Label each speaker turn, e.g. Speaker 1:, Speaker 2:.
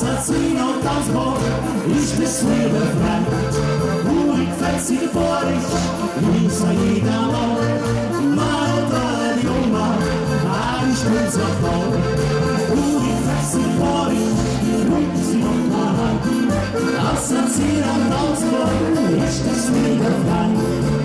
Speaker 1: Assassino Tanzbord, ich bist mir befreit. Urik fährt vor dich, ich sag jeder Mann, Malta die Oma, ich bin so voll. Urik fährt vor dich, sie noch mal. Assassino Tanzbord, ich bist mir befreit.